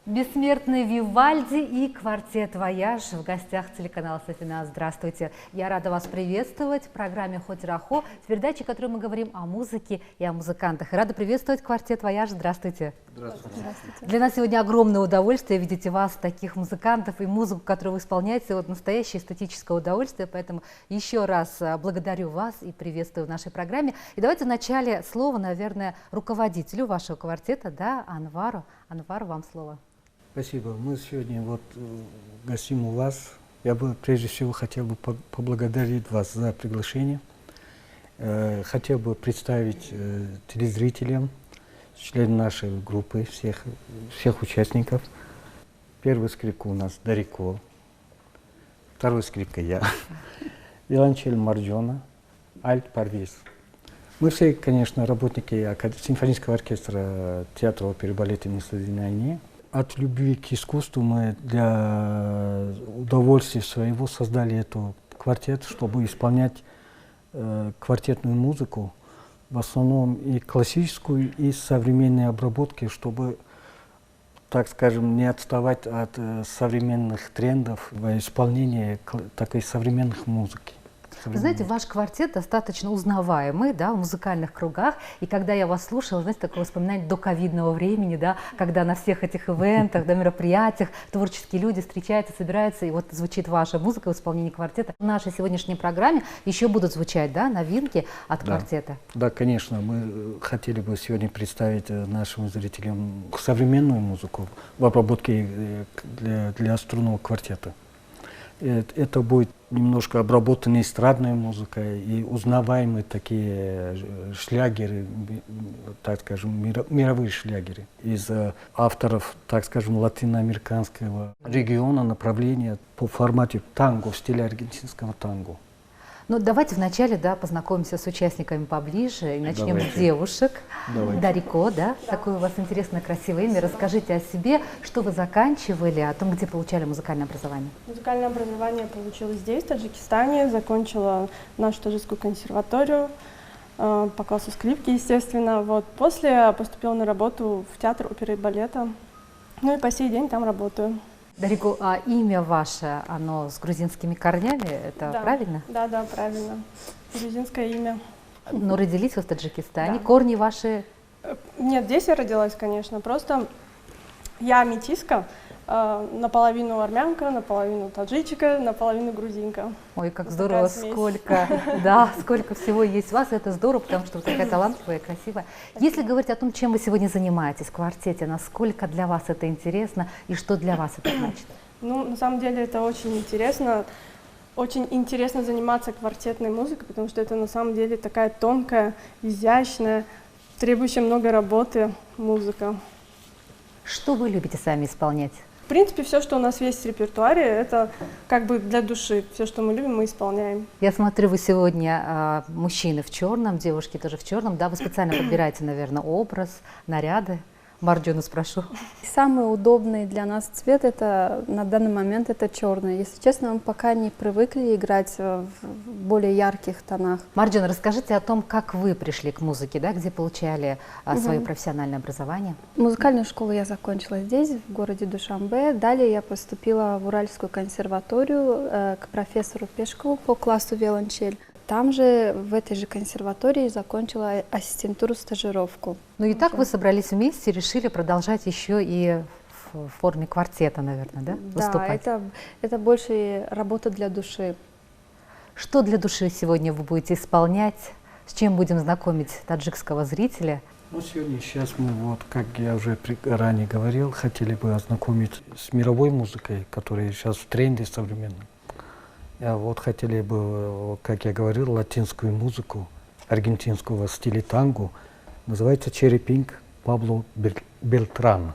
Бессмертный Вивальди и квартет «Вояж» в гостях телеканала Софина. Здравствуйте! Я рада вас приветствовать в программе «Хоть Рахо», в передаче, в которой мы говорим о музыке и о музыкантах. И рада приветствовать квартет «Вояж». Здравствуйте! Здравствуйте! Для нас сегодня огромное удовольствие видеть вас, таких музыкантов, и музыку, которую вы исполняете, вот настоящее эстетическое удовольствие. Поэтому еще раз благодарю вас и приветствую в нашей программе. И давайте вначале слово, наверное, руководителю вашего квартета, да, Анвару. Анвар, вам слово. Спасибо. Мы сегодня гостим у вас. Я бы прежде всего хотел бы поблагодарить вас за приглашение. Хотел бы представить телезрителям, членам нашей группы, всех участников. Первый скрипка у нас Дарико, второй скрипка я, виолончель Марджона, альт Парвиз. Мы все, конечно, работники симфонического оркестра театра оперы и балета «Место Динайне». От любви к искусству мы для удовольствия своего создали эту квартет, чтобы исполнять квартетную музыку, в основном и классическую, и современные обработки, чтобы, так скажем, не отставать от современных трендов в исполнении такой современных музыки. Вы знаете, ваш квартет достаточно узнаваемый, да, в музыкальных кругах. И когда я вас слушала, знаете, такое воспоминание до ковидного времени, да, когда на всех этих ивентах, да, мероприятиях творческие люди встречаются, собираются, и вот звучит ваша музыка в исполнении квартета. В нашей сегодняшней программе еще будут звучать, да, новинки от квартета. Да, конечно. Мы хотели бы сегодня представить нашим зрителям современную музыку в обработке для струнного квартета. Это будет немножко обработанная эстрадная музыка и узнаваемые такие шлягеры, так скажем, мировые шлягеры из авторов, так скажем, латиноамериканского региона, направления по формату танго, в стиле аргентинского танго. Ну, давайте вначале, да, познакомимся с участниками поближе и начнем с девушек. Дарико, да? Такое у вас интересное, красивое имя. Расскажите о себе, что вы заканчивали, о том, где получали музыкальное образование. Музыкальное образование получила здесь, в Таджикистане. Закончила нашу таджикскую консерваторию по классу скрипки, естественно. Вот. После поступила на работу в театр оперы и балета. Ну и по сей день там работаю. Дарико, а имя ваше, оно с грузинскими корнями, это правильно? Да, правильно. Грузинское имя. Но родились вы в Таджикистане, да. Корни ваши? Нет, здесь я родилась, конечно, просто я метиска, наполовину армянка, наполовину таджичка, наполовину грузинка. Ой, как здорово, сколько, да, сколько всего есть у вас, это здорово, потому что вы такая талантливая, красивая. Если говорить о том, чем вы сегодня занимаетесь в квартете, насколько для вас это интересно и что для вас это значит? Ну, на самом деле это очень интересно. Очень интересно заниматься квартетной музыкой, потому что это на самом деле такая тонкая, изящная, требующая много работы музыка. Что вы любите сами исполнять? В принципе, все, что у нас есть в репертуаре, это как бы для души. Все, что мы любим, мы исполняем. Я смотрю, вы сегодня мужчины в черном, девушки тоже в черном, да? Вы специально подбираете, наверное, образ, наряды. Марджону спрошу. Самый удобный для нас цвет это на данный момент это черный. Если честно, мы пока не привыкли играть в более ярких тонах. Марджон, расскажите о том, как вы пришли к музыке, да, где получали свое профессиональное образование. Музыкальную школу я закончила здесь, в городе Душанбе. Далее я поступила в Уральскую консерваторию к профессору Пешкову по классу виолончель. Там же, в этой же консерватории, закончила ассистентуру, стажировку. Ну и так вы собрались вместе и решили продолжать еще и в форме квартета, наверное, да, выступать? Да, это больше работа для души. Что для души сегодня вы будете исполнять? С чем будем знакомить таджикского зрителя? Ну, сейчас мы, вот, как я уже ранее говорил, хотели бы ознакомить с мировой музыкой, которая сейчас в тренде современном. Вот хотели бы, как я говорил, латинскую музыку аргентинского стиля танго. Называется «Черепинг» Пабло Бельтрана.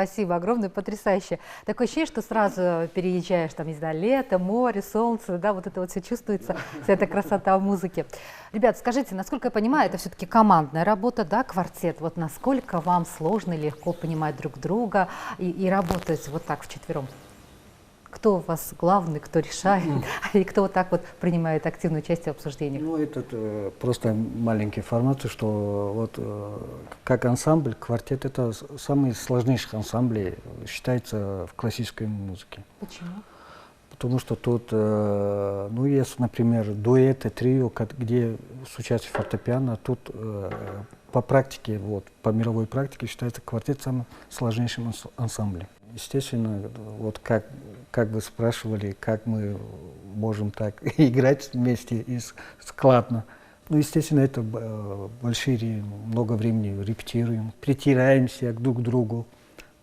Спасибо огромное, потрясающе. Такое ощущение, что сразу переезжаешь, там, не знаю, лето, море, солнце, да, вот это вот все чувствуется, вся эта красота в музыке. Ребят, скажите, насколько я понимаю, это все-таки командная работа, да, квартет. Вот насколько вам сложно и легко понимать друг друга и работать вот так вчетвером? Кто у вас главный, кто решает, и кто вот так вот принимает активное участие в обсуждениях? Ну, это просто маленькая информация, что вот как ансамбль, квартет — это самый сложнейший ансамбль, считается в классической музыке. Почему? Потому что тут, ну, есть, например, дуэты, трио, где с участием фортепиано, тут по практике, вот, по мировой практике считается квартет самым сложнейшим ансамблем. Естественно, вот как вы спрашивали, как мы можем так играть вместе и складно. Ну, естественно, это много времени репетируем, притираемся друг к другу,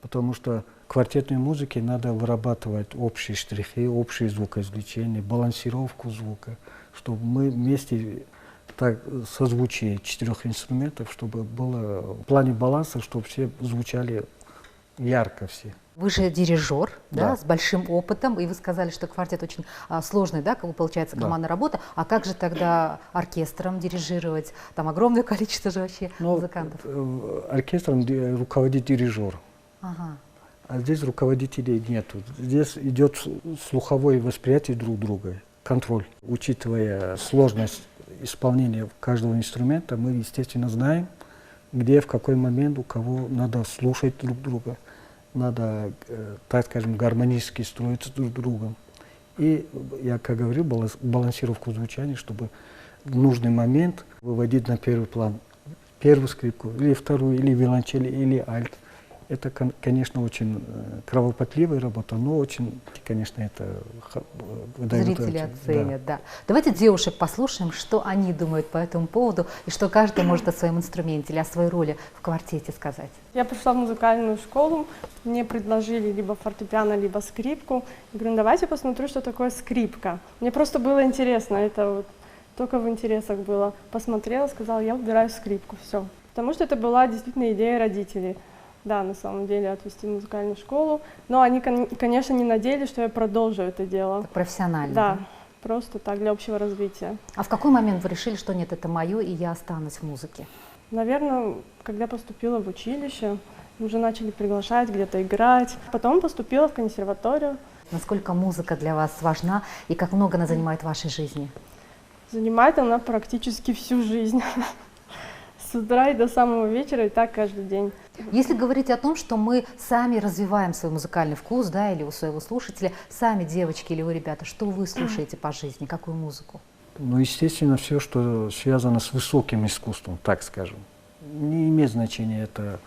потому что в квартетной музыке надо вырабатывать общие штрихи, общее звукоизвлечение, балансировку звука, чтобы мы вместе так созвучие 4 инструментов, чтобы было в плане баланса, чтобы все звучали ярко все. Вы же дирижер, да, Да. с большим опытом, и вы сказали, что квартет очень сложный, да, как получается командная работа. А как же тогда оркестром дирижировать? Там огромное количество же вообще музыкантов. Оркестром руководит дирижер, Ага. а здесь руководителей нету. Здесь идет слуховое восприятие друг друга, контроль. Учитывая сложность исполнения каждого инструмента, мы, естественно, знаем, где, в какой момент у кого надо слушать друг друга. Надо, так скажем, гармонически строиться друг с другом. И, я как говорил, балансировку звучания, чтобы в нужный момент выводить на первый план первую скрипку, или вторую, или виолончель, или альт. Это, конечно, очень кровопотливая работа, но очень, конечно, это выдает. Зрители оценят, да. Давайте девушек послушаем, что они думают по этому поводу, и что каждый может о своем инструменте или о своей роли в квартете сказать. Я пришла в музыкальную школу, мне предложили либо фортепиано, либо скрипку. Я говорю, ну, давайте посмотрю, что такое скрипка. Мне просто было интересно, это вот только в интересах было. Посмотрела, сказала, я выбираю скрипку, все. Потому что это была действительно идея родителей. Да, на самом деле, отвести в музыкальную школу. Но они, конечно, не надеялись, что я продолжу это дело. Так профессионально. Да, просто так, для общего развития. А в какой момент вы решили, что нет, это мое, и я останусь в музыке? Наверное, когда поступила в училище, уже начали приглашать где-то играть. Потом поступила в консерваторию. Насколько музыка для вас важна, и как много она занимает в вашей жизни? Занимает она практически всю жизнь. С утра и до самого вечера, и так каждый день. Если говорить о том, что мы сами развиваем свой музыкальный вкус, да, или у своего слушателя, сами девочки или вы, ребята, что вы слушаете по жизни, какую музыку? Ну, естественно, все, что связано с высоким искусством, так скажем. Не имеет значения, это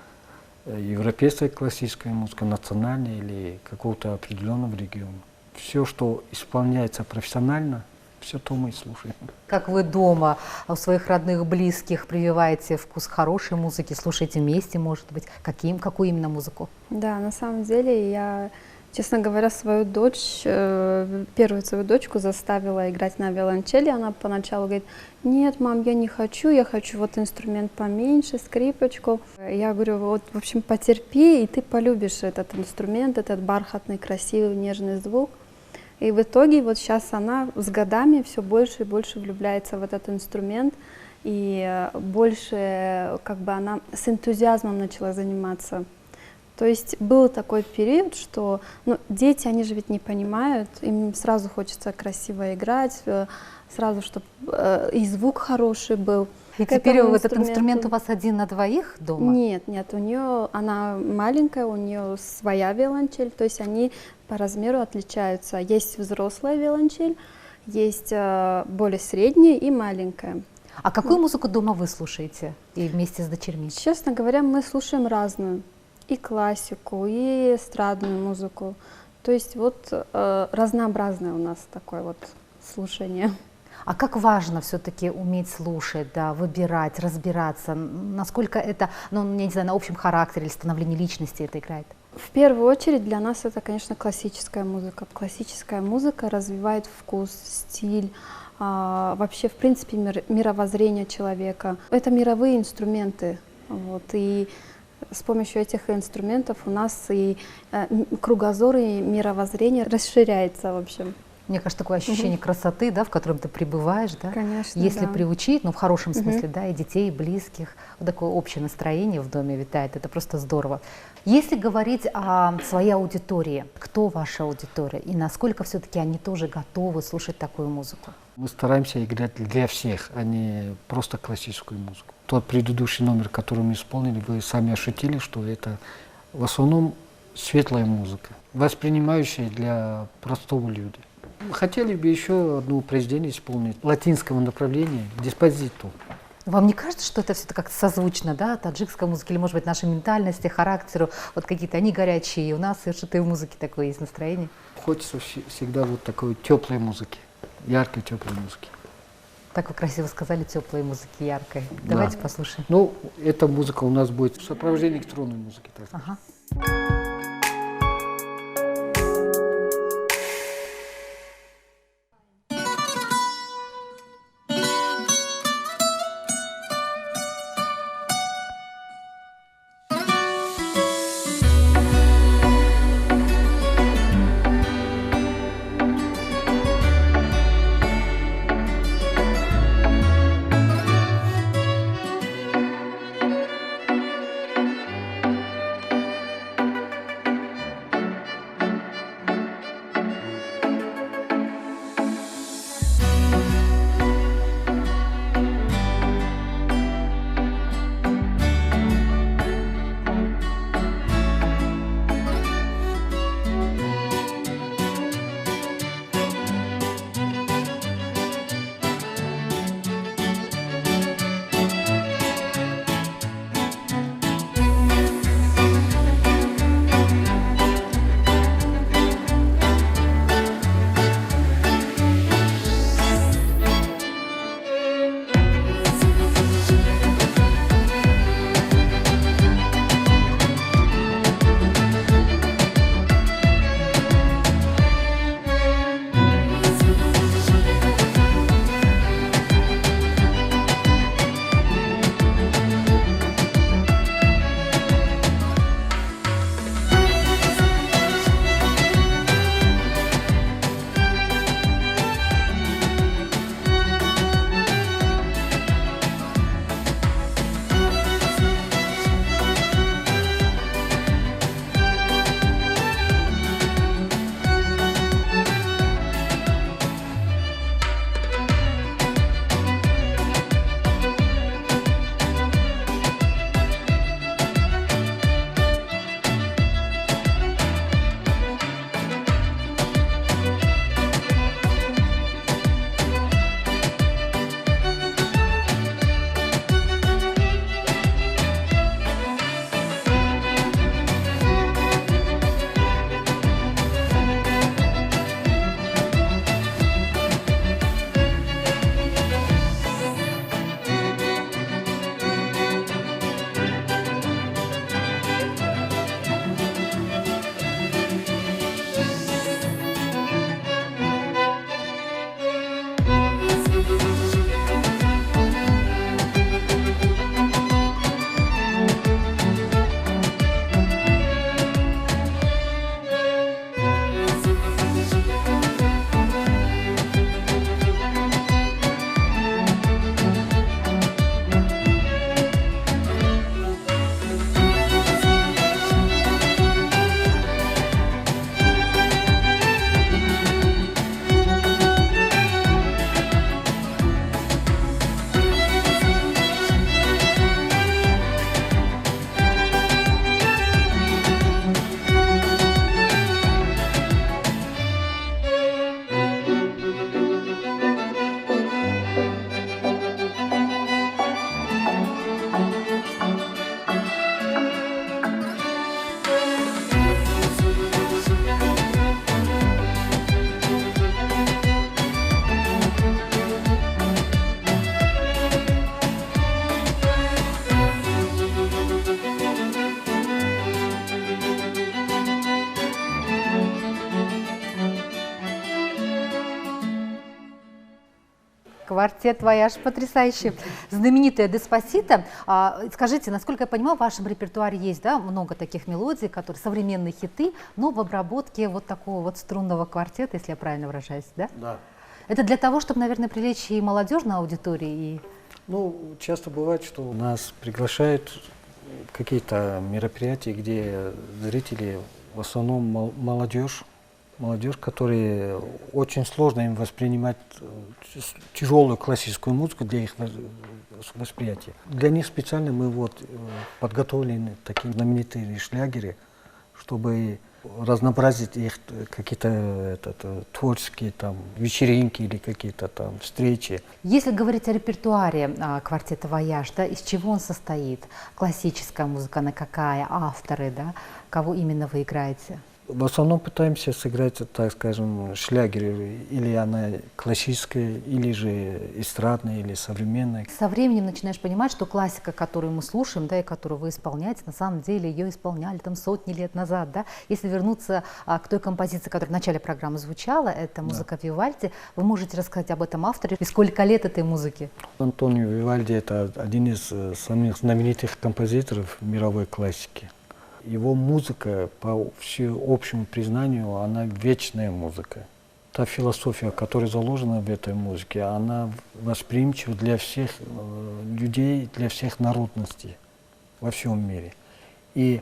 европейская классическая музыка, национальная или какого-то определенного региона. Все, что исполняется профессионально, все то мы и слушаем. Как вы дома у своих родных, близких прививаете вкус хорошей музыки, слушаете вместе, может быть, какую именно музыку? Да, на самом деле я, честно говоря, свою дочь, первую свою дочку заставила играть на виолончели. Она поначалу говорит, нет, мам, я не хочу, я хочу вот инструмент поменьше, скрипочку. Я говорю, вот, в общем, потерпи, и ты полюбишь этот инструмент, этот бархатный, красивый, нежный звук. И в итоге вот сейчас она с годами все больше и больше влюбляется в этот инструмент, и больше как бы она с энтузиазмом начала заниматься. То есть был такой период, что дети, они же ведь не понимают, им сразу хочется красиво играть, сразу, чтобы и звук хороший был. И теперь этот инструмент у вас один на двоих дома? Нет, у нее, она маленькая, у нее своя виолончель, то есть они по размеру отличаются. Есть взрослая виолончель, есть более средняя и маленькая. А какую музыку дома вы слушаете и вместе с дочерьми? Честно говоря, мы слушаем разную. И классику, и эстрадную музыку. То есть вот разнообразное у нас такое вот слушание. А как важно все-таки уметь слушать, да, выбирать, разбираться? Насколько это, я не знаю, на общем характере или становлении личности это играет? В первую очередь для нас это, конечно, классическая музыка. Классическая музыка развивает вкус, стиль, вообще, в принципе, мировоззрение человека. Это мировые инструменты. Вот, и с помощью этих инструментов у нас и кругозор, и мировоззрение расширяется, в общем. Мне кажется, такое ощущение красоты, да, в котором ты пребываешь, да? Конечно, Если да. приучить, ну, в хорошем смысле, да, и детей, и близких, вот такое общее настроение в доме витает, это просто здорово. Если говорить о своей аудитории, кто ваша аудитория и насколько все-таки они тоже готовы слушать такую музыку? Мы стараемся играть для всех, а не просто классическую музыку. Тот предыдущий номер, который мы исполнили, вы сами ощутили, что это в основном светлая музыка, воспринимающая для простого люда. Хотели бы еще одно произведение исполнить латинского направления «Диспозиту». Вам не кажется, что это все как-то созвучно, да, таджикской музыке, или, может быть, нашей ментальности, характеру? Вот какие-то они горячие, и у нас что-то и в музыке такое есть настроение. Хочется всегда вот такой теплой музыки, яркой теплой музыки. Так вы красиво сказали, теплой музыки, яркой. Да. Давайте послушаем. Ну, эта музыка у нас будет в сопровождении электронной музыки. Так сказать. Ага. квартет «Вояж» потрясающий. Знаменитая «Деспасито». Скажите, насколько я понимаю, в вашем репертуаре есть, да, много таких мелодий, которые современные хиты, но в обработке вот такого вот струнного квартета, если я правильно выражаюсь, да? Да. Это для того, чтобы, наверное, привлечь и молодежную аудиторию, и... Ну, часто бывает, что нас приглашают в какие-то мероприятия, где зрители в основном молодежь, которые очень сложно им воспринимать тяжелую классическую музыку для их восприятия. Для них специально мы вот подготовили такие знаменитые шлягеры, чтобы разнообразить их какие-то творческие там вечеринки или какие-то там встречи. Если говорить о репертуаре квартета «Вояж», да, из чего он состоит? Классическая музыка, она какая? Авторы, да? Кого именно вы играете? В основном пытаемся сыграть, так скажем, шлягеры, или она классическая, или же эстрадная, или современная. Со временем начинаешь понимать, что классика, которую мы слушаем, да, и которую вы исполняете, на самом деле ее исполняли там сотни лет назад. Да? Если вернуться к той композиции, которая в начале программы звучала, это музыка Вивальди, вы можете рассказать об этом авторе и сколько лет этой музыки? Антонио Вивальди – это один из самых знаменитых композиторов мировой классики. Его музыка, по всеобщему признанию, она вечная музыка. Та философия, которая заложена в этой музыке, она восприимчива для всех людей, для всех народностей во всем мире. И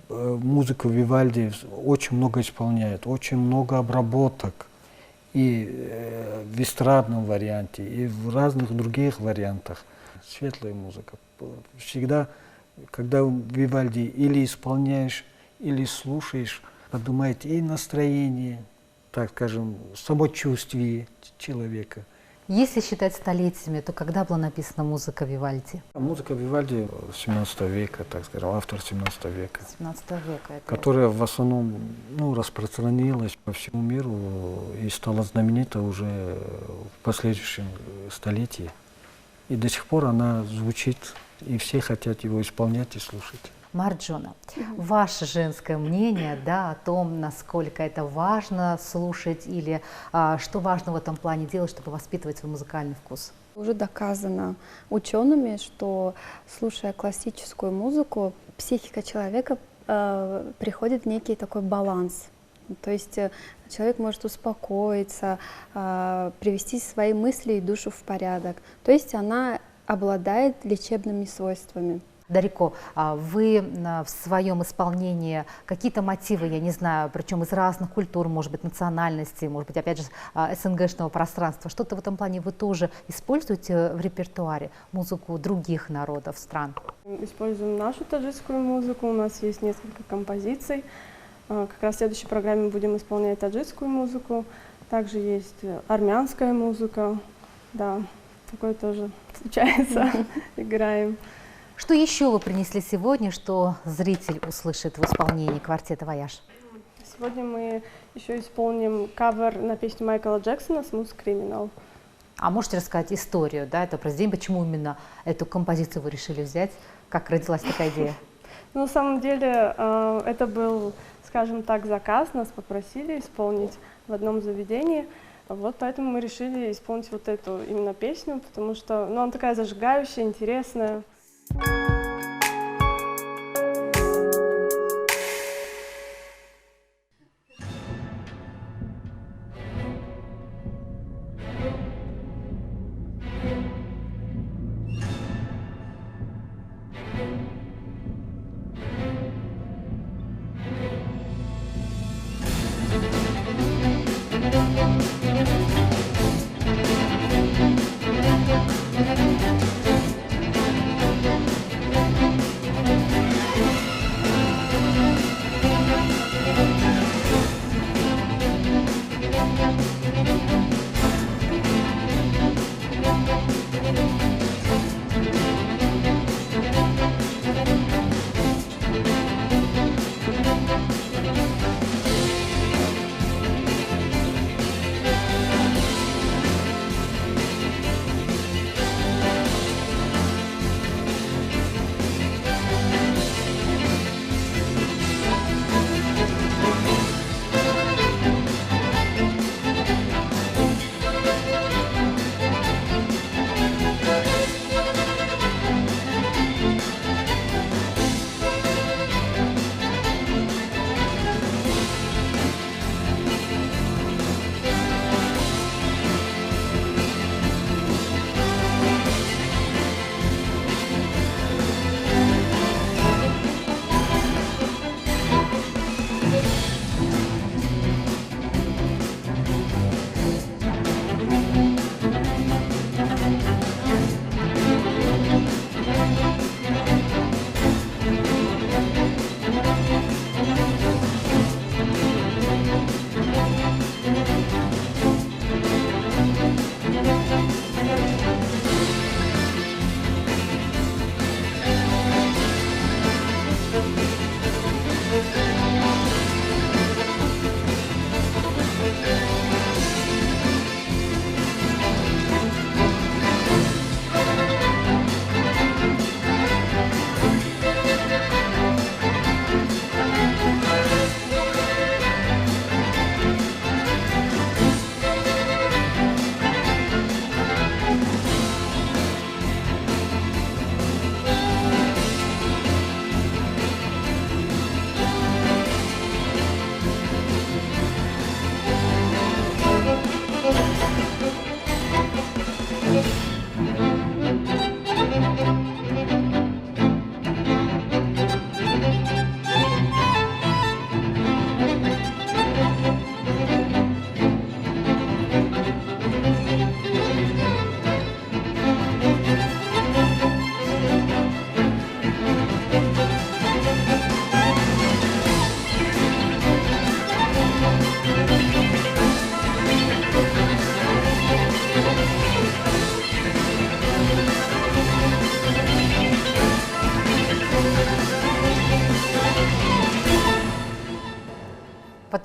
музыку Вивальди очень много исполняет, очень много обработок и в эстрадном варианте, и в разных других вариантах. Светлая музыка. Всегда, когда Вивальди или исполняешь, или слушаешь, поднимает и настроение, так скажем, самочувствие человека. Если считать столетиями, то когда была написана музыка Вивальди? Музыка Вивальди 17 века, так скажем, автор 17 века. 17 века. Это... Которая в основном распространилась по всему миру и стала знаменита уже в последующем столетии. И до сих пор она звучит, и все хотят его исполнять и слушать. Марджона, ваше женское мнение, да, о том, насколько это важно слушать или что важно в этом плане делать, чтобы воспитывать свой музыкальный вкус? Уже доказано учеными, что, слушая классическую музыку, психика человека приходит в некий такой баланс. То есть человек может успокоиться, привести свои мысли и душу в порядок. То есть она обладает лечебными свойствами. Дарико, вы в своем исполнении какие-то мотивы, я не знаю, причем из разных культур, может быть, национальностей, может быть, опять же, СНГшного пространства, что-то в этом плане вы тоже используете в репертуаре, музыку других народов, стран? Используем нашу таджикскую музыку, у нас есть несколько композиций. Как раз в следующей программе будем исполнять таджикскую музыку. Также есть армянская музыка, да, такое тоже случается, играем. Что еще вы принесли сегодня, что зритель услышит в исполнении квартета «Вояж»? Сегодня мы еще исполним кавер на песню Майкла Джексона «Smooth Criminal». А можете рассказать историю, да, этого произведения, почему именно эту композицию вы решили взять, как родилась такая идея? Ну, на самом деле, это был, скажем так, заказ, нас попросили исполнить в одном заведении. Вот поэтому мы решили исполнить вот эту именно песню, потому что она такая зажигающая, интересная.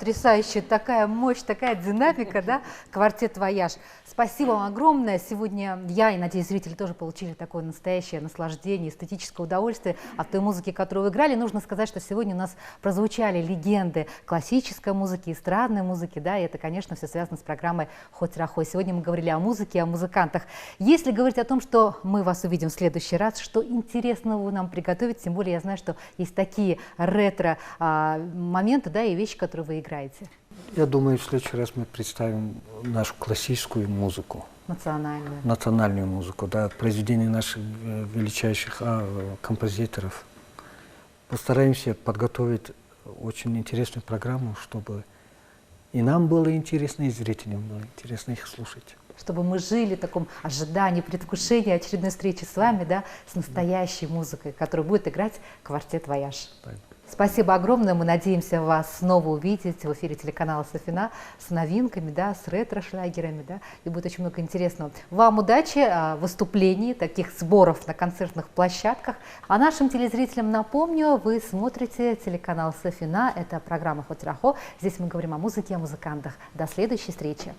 потрясающе, такая мощь, такая динамика, да, квартет «Вояж». Спасибо вам огромное. Сегодня я и, надеюсь, зрители тоже получили такое настоящее наслаждение, эстетическое удовольствие от той музыки, которую вы играли. Нужно сказать, что сегодня у нас прозвучали легенды классической музыки, эстрадной музыки, да, и это, конечно, все связано с программой «Хоть рахой». Сегодня мы говорили о музыке, о музыкантах. Если говорить о том, что мы вас увидим в следующий раз, что интересного вы нам приготовите, тем более я знаю, что есть такие ретро-моменты, да, и вещи, которые вы играете. Я думаю, в следующий раз мы представим нашу классическую музыку. Национальную музыку, да, произведения наших величайших композиторов. Постараемся подготовить очень интересную программу, чтобы и нам было интересно, и зрителям было интересно их слушать. Чтобы мы жили в таком ожидании, предвкушении очередной встречи с вами, да, с настоящей музыкой, которую будет играть квартет «Вояж». Да. Спасибо огромное. Мы надеемся вас снова увидеть в эфире телеканала Софина с новинками, да, с ретро-шлягерами, да, и будет очень много интересного. Вам удачи в выступлении, таких сборов на концертных площадках. А нашим телезрителям напомню, вы смотрите телеканал Софина. Это программа «Хоть рахо». Здесь мы говорим о музыке, о музыкантах. До следующей встречи.